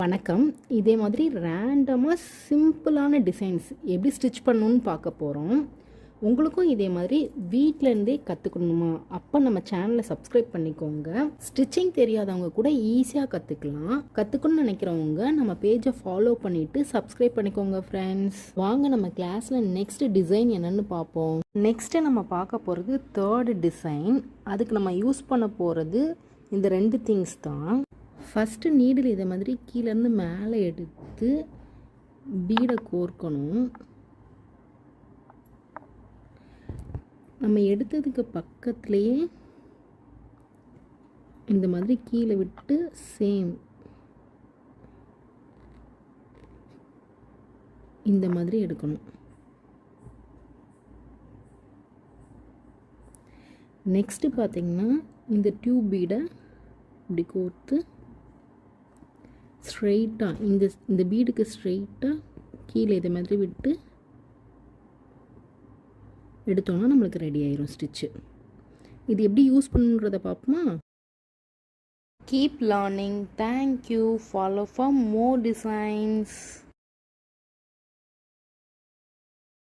வணக்கம். இதே மாதிரி ரேண்டமாக சிம்பிளான டிசைன்ஸ் எப்படி ஸ்டிச் பண்ணணுன்னு பார்க்க போகிறோம். உங்களுக்கும் இதே மாதிரி வீட்டிலேருந்தே கற்றுக்கணுமா? அப்போ நம்ம சேனலை சப்ஸ்கிரைப் பண்ணிக்கோங்க. ஸ்டிச்சிங் தெரியாதவங்க கூட ஈஸியாக கற்றுக்கலாம். கற்றுக்கணும்னு நினைக்கிறவங்க நம்ம பேஜை ஃபாலோ பண்ணிவிட்டு சப்ஸ்கிரைப் பண்ணிக்கோங்க ஃப்ரெண்ட்ஸ். வாங்க நம்ம கிளாஸில் நெக்ஸ்ட் டிசைன் என்னென்னு பார்ப்போம். நெக்ஸ்ட்டு நம்ம பார்க்க போகிறது தேர்டு டிசைன். அதுக்கு நம்ம யூஸ் பண்ண போகிறது இந்த 2 திங்ஸ் தான். ஃபஸ்ட்டு நீடில் இதை மாதிரி கீழேருந்து மேலே எடுத்து பீடை கோர்க்கணும். நம்ம எடுத்ததுக்கு பக்கத்துலேயே இந்த மாதிரி கீழே விட்டு சேம் இந்த மாதிரி எடுக்கணும். நெக்ஸ்ட்டு பார்த்திங்கன்னா இந்த டியூப் பீடை இப்படி கோர்த்து ஸ்ட்ரெயிட்டாக இந்த பீடுக்கு ஸ்ட்ரெயிட்டாக கீழே இதை மாதிரி விட்டு எடுத்தோன்னா நம்மளுக்கு ரெடி ஆயிரும் ஸ்டிச்சு. இது எப்படி யூஸ் பண்ணுன்றதை பார்ப்போமா? Keep learning. Thank you. Follow for more designs.